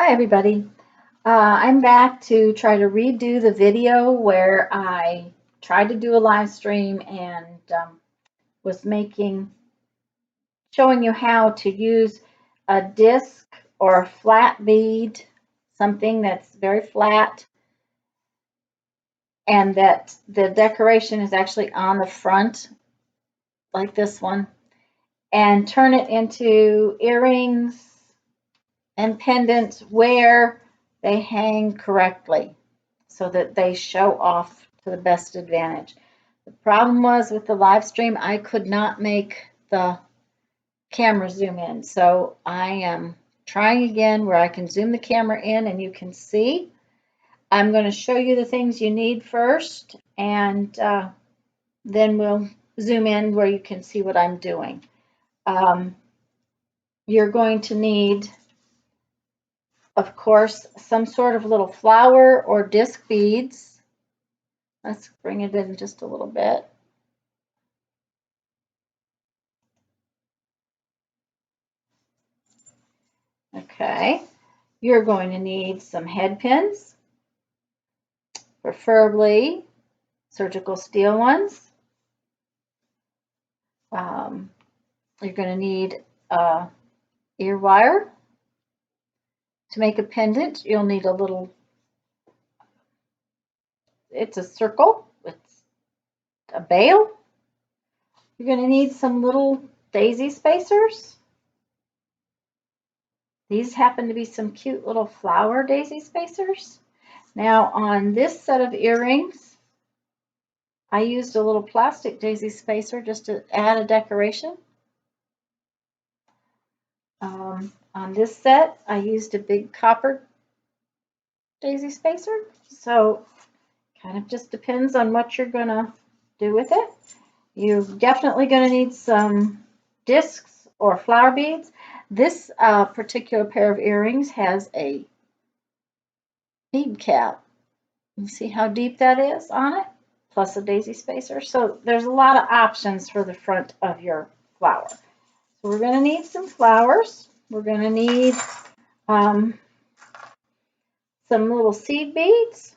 Hi everybody. I'm back to try to redo the video where I tried to do a live stream and was showing you how to use a disc or a flat bead, something that's very flat and that the decoration is actually on the front like this one, and turn it into earrings and pendants where they hang correctly, so that they show off to the best advantage. The problem was with the live stream, I could not make the camera zoom in. So I am trying again where I can zoom the camera in and you can see. I'm going to show you the things you need first, and then we'll zoom in where you can see what I'm doing. You're going to need, of course, some sort of little flower or disc beads. Let's bring it in just a little bit. Okay, you're going to need some head pins, preferably surgical steel ones. You're going to need ear wire. To make a pendant, you'll need a little, it's a circle, it's a bail. You're going to need some little daisy spacers. These happen to be some cute little flower daisy spacers. Now on this set of earrings, I used a little plastic daisy spacer just to add a decoration. On this set, I used a big copper daisy spacer. So kind of just depends on what you're going to do with it. You're definitely going to need some discs or flower beads. This particular pair of earrings has a bead cap. You see how deep that is on it? Plus a daisy spacer. So there's a lot of options for the front of your flower. So we're going to need some flowers. We're going to need some little seed beads.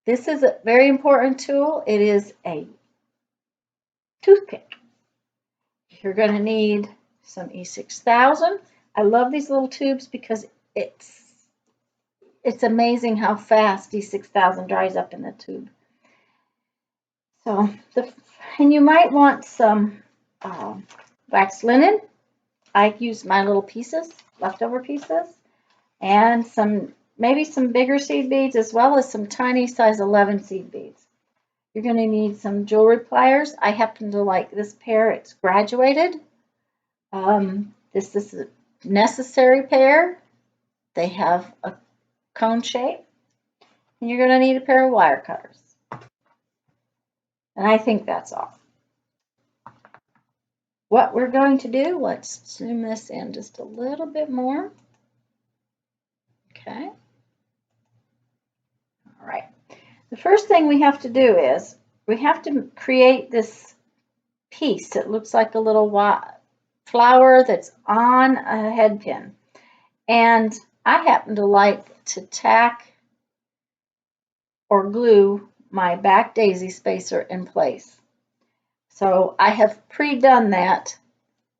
This is a very important tool. It is a toothpick. You're going to need some E6000. I love these little tubes because it's amazing how fast E6000 dries up in the tube. So, and you might want some wax linen. I used my little pieces, leftover pieces, and maybe some bigger seed beads as well as some tiny size 11 seed beads. You're going to need some jewelry pliers. I happen to like this pair. It's graduated. This is a necessary pair. They have a cone shape. And you're going to need a pair of wire cutters. And I think that's all. What we're going to do, let's zoom this in just a little bit more. Okay. All right. The first thing we have to do is we have to create this piece that looks like a little flower that's on a head pin. And I happen to like to tack or glue my back daisy spacer in place. So I have pre-done that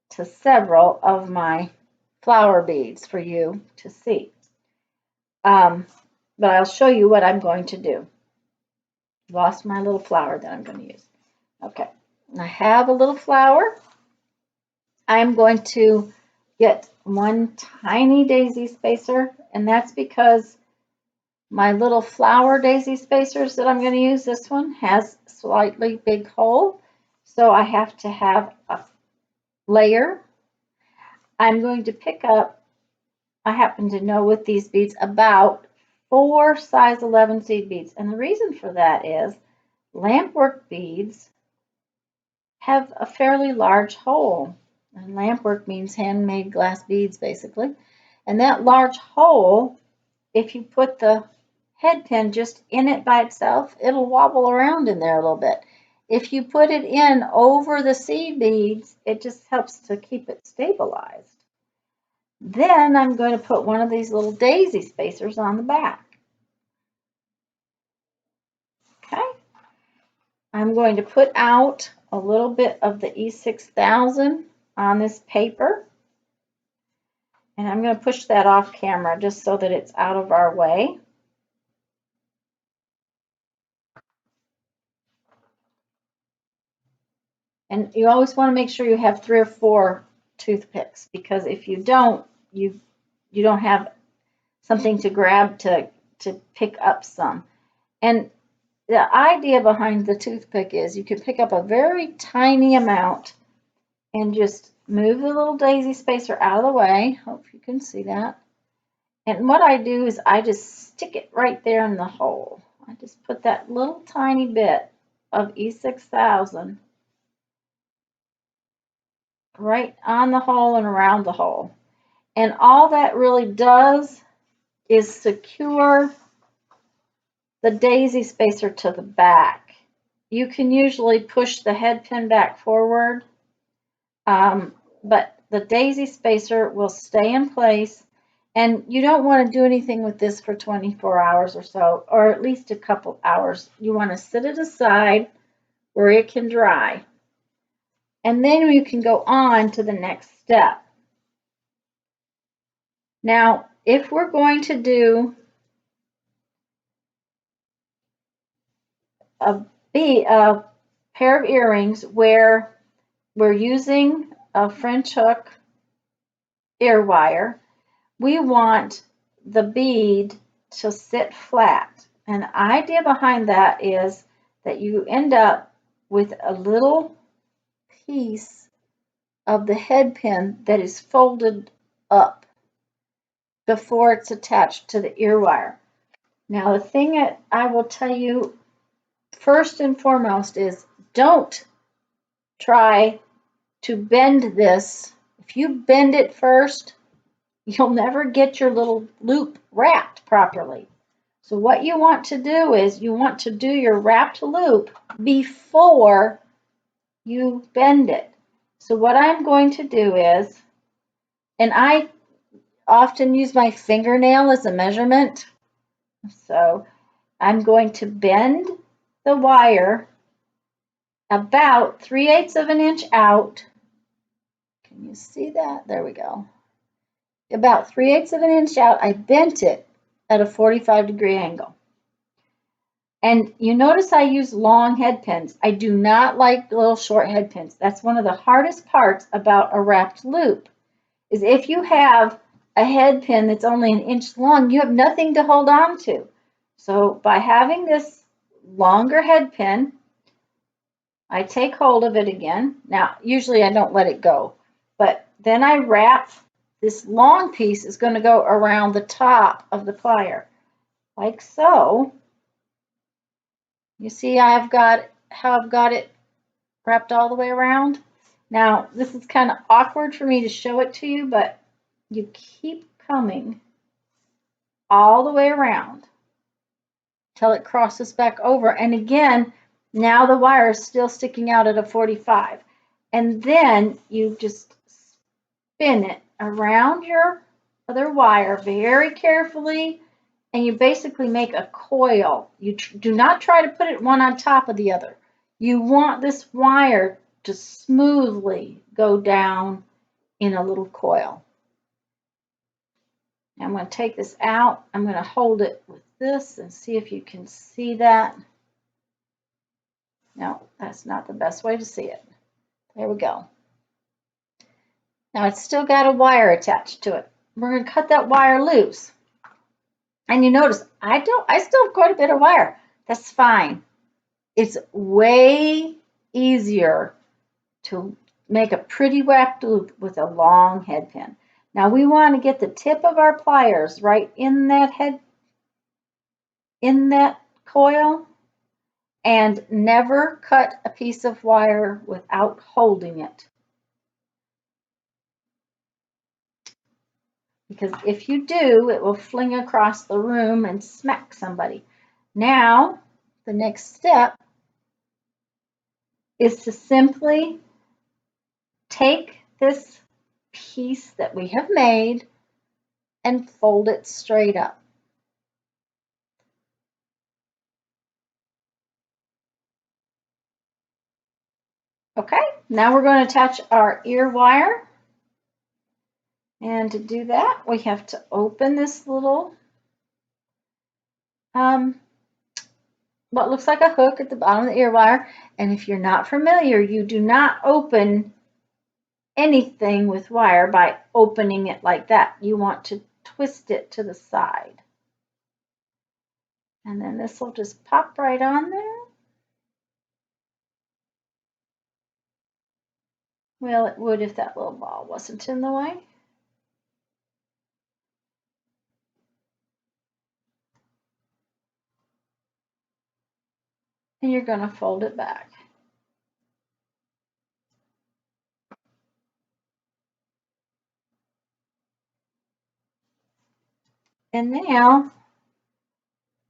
to several of my flower beads for you to see. But I'll show you what I'm going to do. Lost my little flower that I'm going to use. Okay, I have a little flower. I'm going to get one tiny daisy spacer, and that's because my little flower daisy spacers that I'm going to use, this one has a slightly big hole, so I have to have a layer. I'm going to pick up, I happen to know with these beads, about 4 size 11 seed beads. And the reason for that is lampwork beads have a fairly large hole. And lampwork means handmade glass beads, basically. And that large hole, if you put the head pin just in it by itself, it'll wobble around in there a little bit. If you put it in over the seed beads, it just helps to keep it stabilized. Then I'm going to put one of these little daisy spacers on the back. Okay. I'm going to put out a little bit of the E6000 on this paper. And I'm going to push that off camera just so that it's out of our way. And you always want to make sure you have 3 or 4 toothpicks, because if you don't, you don't have something to grab to pick up some. And the idea behind the toothpick is you can pick up a very tiny amount and just move the little daisy spacer out of the way. Hope you can see that. And what I do is I just stick it right there in the hole. I just put that little tiny bit of E6000 right on the hole and around the hole. And all that really does is secure the daisy spacer to the back. You can usually push the head pin back forward, but the daisy spacer will stay in place. And you don't want to do anything with this for 24 hours or so, or at least a couple hours. You want to set it aside where it can dry. And then you can go on to the next step. Now, if we're going to do a pair of earrings where we're using a French hook ear wire, we want the bead to sit flat. And the idea behind that is that you end up with a little piece of the head pin that is folded up before it's attached to the ear wire. Now, the thing that I will tell you first and foremost is don't try to bend this. If you bend it first, you'll never get your little loop wrapped properly. So what you want to do is you want to do your wrapped loop before you bend it. So what I'm going to do is, and I often use my fingernail as a measurement, so I'm going to bend the wire about 3/8 of an inch out. Can you see that? There we go. About 3/8 of an inch out, I bent it at a 45-degree angle. And you notice I use long head pins. I do not like little short head pins. That's one of the hardest parts about a wrapped loop, is if you have a head pin that's only an inch long, you have nothing to hold on to. So by having this longer head pin, I take hold of it again. Now, usually I don't let it go, but then I wrap. This long piece is going to go around the top of the plier, like so. You see how I've got it wrapped all the way around? Now, this is kind of awkward for me to show it to you, but you keep coming all the way around till it crosses back over. And again, now the wire is still sticking out at a 45. And then you just spin it around your other wire very carefully, and you basically make a coil. You do not try to put it one on top of the other. You want this wire to smoothly go down in a little coil. I'm going to take this out. I'm going to hold it with this and see if you can see that. No, that's not the best way to see it. There we go. Now it's still got a wire attached to it. We're going to cut that wire loose. And you notice I still have quite a bit of wire. That's fine. It's way easier to make a pretty wrapped loop with a long head pin. Now we want to get the tip of our pliers right in that coil, and never cut a piece of wire without holding it. Because if you do, it will fling across the room and smack somebody. Now, the next step is to simply take this piece that we have made and fold it straight up. Okay, now we're going to attach our ear wire. And to do that, we have to open this little, what looks like a hook at the bottom of the ear wire. And if you're not familiar, you do not open anything with wire by opening it like that. You want to twist it to the side. And then this will just pop right on there. Well, it would if that little ball wasn't in the way. And you're going to fold it back. And now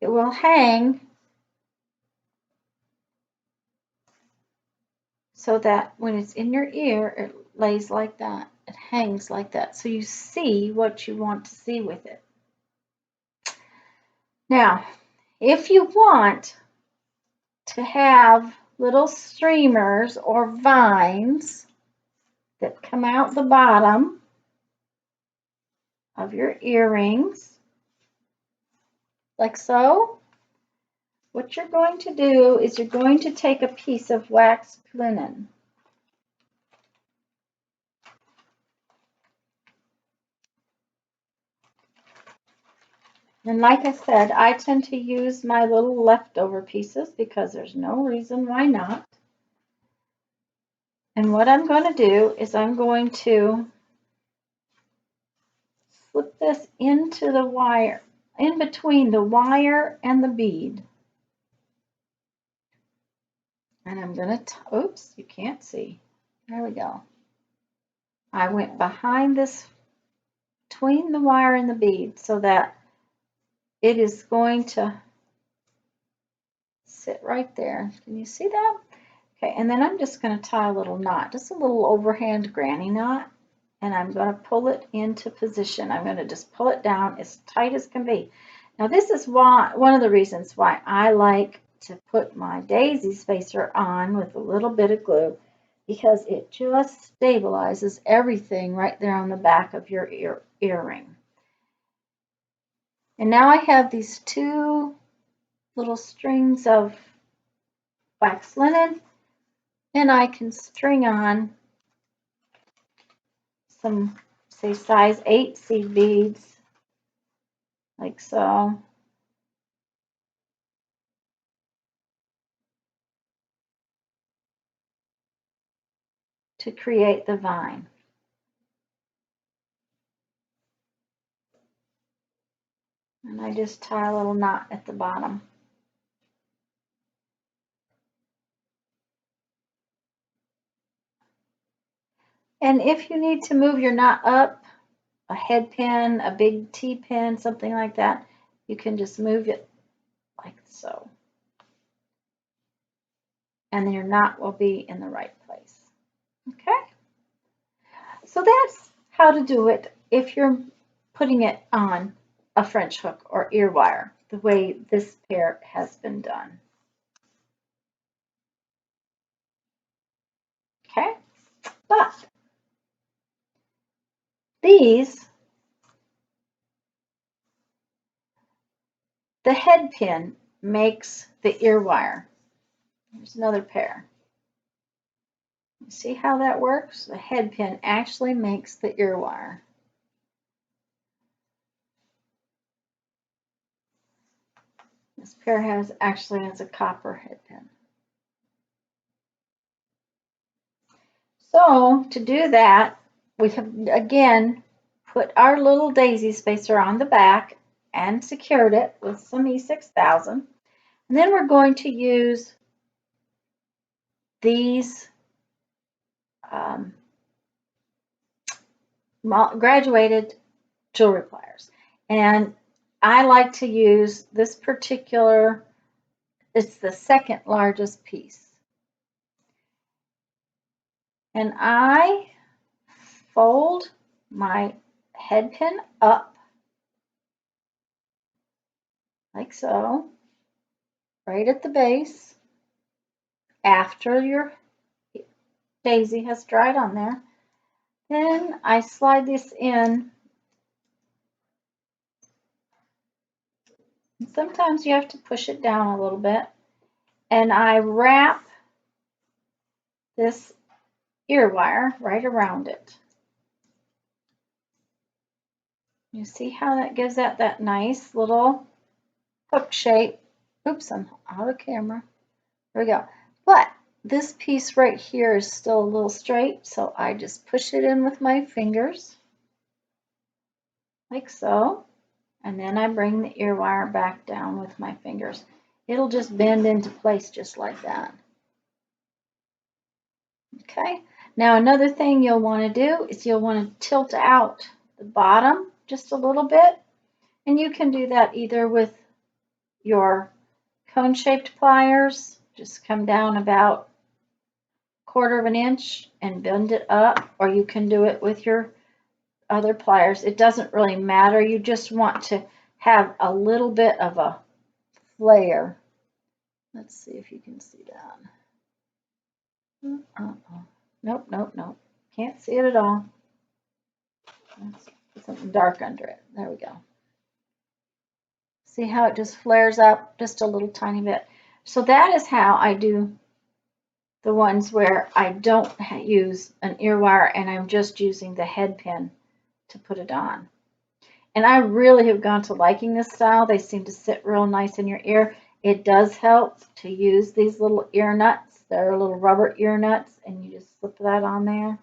it will hang so that when it's in your ear, it lays like that. It hangs like that. So you see what you want to see with it. Now, if you want to have little streamers or vines that come out the bottom of your earrings, like so, what you're going to do is you're going to take a piece of waxed linen. And like I said, I tend to use my little leftover pieces because there's no reason why not. And what I'm going to do is I'm going to slip this into the wire, in between the wire and the bead. And I'm going to, oops, you can't see. There we go. I went behind this, between the wire and the bead, so that it is going to sit right there. Can you see that? Okay, and then I'm just going to tie a little knot, just a little overhand granny knot, and I'm going to pull it into position. I'm going to just pull it down as tight as can be. Now this is why, one of the reasons why I like to put my daisy spacer on with a little bit of glue, because it just stabilizes everything right there on the back of your earring. And now I have these two little strings of wax linen, and I can string on some, say, size 8 seed beads, like so. To create the vine. And I just tie a little knot at the bottom. And if you need to move your knot up, a head pin, a big T pin, something like that, you can just move it like so. And your knot will be in the right place. Okay? So that's how to do it if you're putting it on a French hook or ear wire, the way this pair has been done. Okay? But these, the head pin makes the ear wire. There's another pair. See how that works? The head pin actually makes the ear wire. This pair actually has a copper head pin. So to do that, we have again put our little daisy spacer on the back and secured it with some E6000. And then we're going to use these graduated jewelry pliers. And I like to use this particular, it's the second largest piece. And I fold my head pin up like so, right at the base, after your daisy has dried on there. Then I slide this in. Sometimes you have to push it down a little bit. And I wrap this ear wire right around it. You see how that gives that nice little hook shape. Oops, I'm out of camera. There we go. But this piece right here is still a little straight, so I just push it in with my fingers, like so. And then I bring the ear wire back down with my fingers. It'll just bend into place just like that. Okay, now another thing you'll want to do is you'll want to tilt out the bottom just a little bit. And you can do that either with your cone-shaped pliers, just come down about 1/4 of an inch and bend it up, or you can do it with your other pliers. It doesn't really matter. You just want to have a little bit of a flare. Let's see if you can see that. Nope, nope, nope. Can't see it at all. Let's put something dark under it. There we go. See how it just flares up just a little tiny bit. So that is how I do the ones where I don't use an ear wire and I'm just using the head pin to put it on. And I really have gone to liking this style. They seem to sit real nice in your ear. It does help to use these little ear nuts. They're little rubber ear nuts, and you just slip that on there.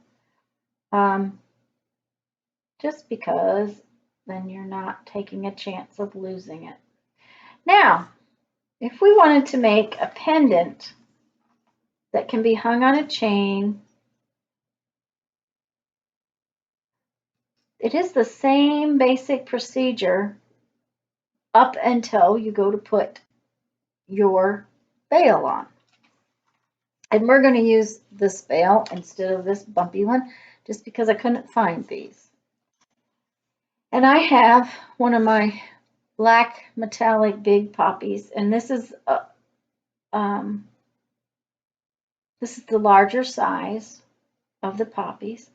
Just because then you're not taking a chance of losing it. Now, if we wanted to make a pendant that can be hung on a chain, it is the same basic procedure up until you go to put your bail on. And we're going to use this bail instead of this bumpy one, just because I couldn't find these. And I have one of my black metallic big poppies, and this is the larger size of the poppies.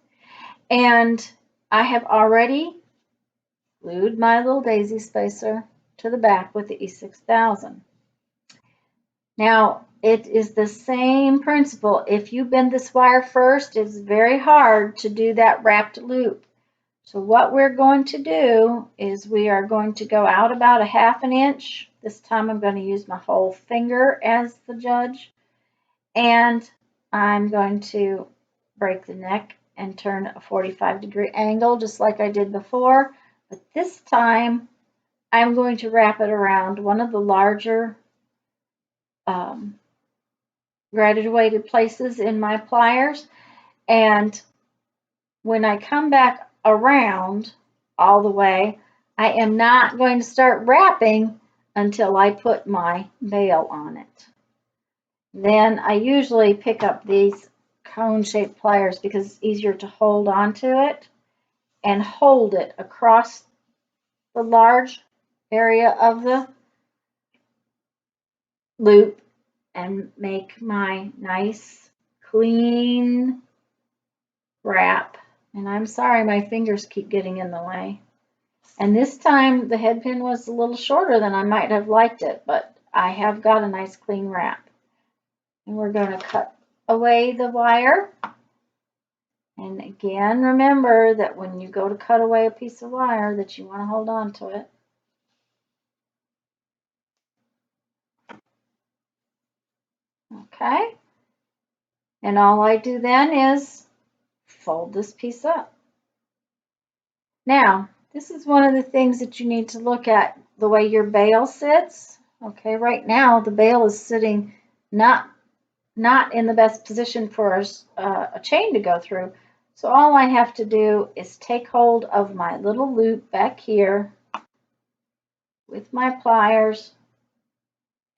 And I have already glued my little daisy spacer to the back with the E6000. Now, it is the same principle. If you bend this wire first, it's very hard to do that wrapped loop. So what we're going to do is we are going to go out about 1/2 inch. This time I'm going to use my whole finger as the judge. And I'm going to break the neck and turn a 45-degree angle just like I did before. But this time I'm going to wrap it around one of the larger graduated places in my pliers. And when I come back around all the way, I am not going to start wrapping until I put my bail on it. Then I usually pick up these cone-shaped pliers because it's easier to hold onto it and hold it across the large area of the loop and make my nice clean wrap. And I'm sorry, my fingers keep getting in the way. And this time the head pin was a little shorter than I might have liked it, but I have got a nice clean wrap. And we're going to cut away the wire. And again, remember that when you go to cut away a piece of wire that you want to hold on to it. Okay. And all I do then is fold this piece up. Now, this is one of the things that you need to look at, the way your bail sits. Okay, right now the bail is sitting not in the best position for a chain to go through. So all I have to do is take hold of my little loop back here with my pliers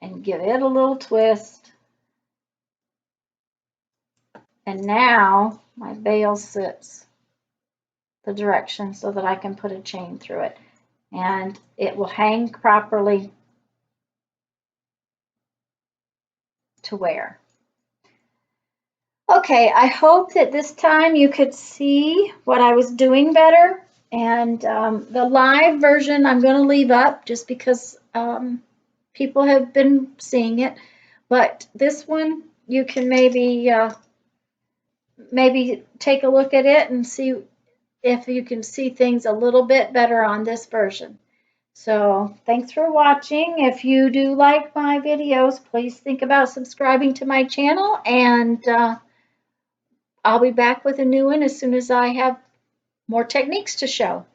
and give it a little twist. And now my bail sits the direction so that I can put a chain through it. And it will hang properly to wear. Okay, I hope that this time you could see what I was doing better. And the live version I'm going to leave up just because people have been seeing it. But this one, you can maybe take a look at it and see if you can see things a little bit better on this version. So thanks for watching. If you do like my videos, please think about subscribing to my channel, and I'll be back with a new one as soon as I have more techniques to show.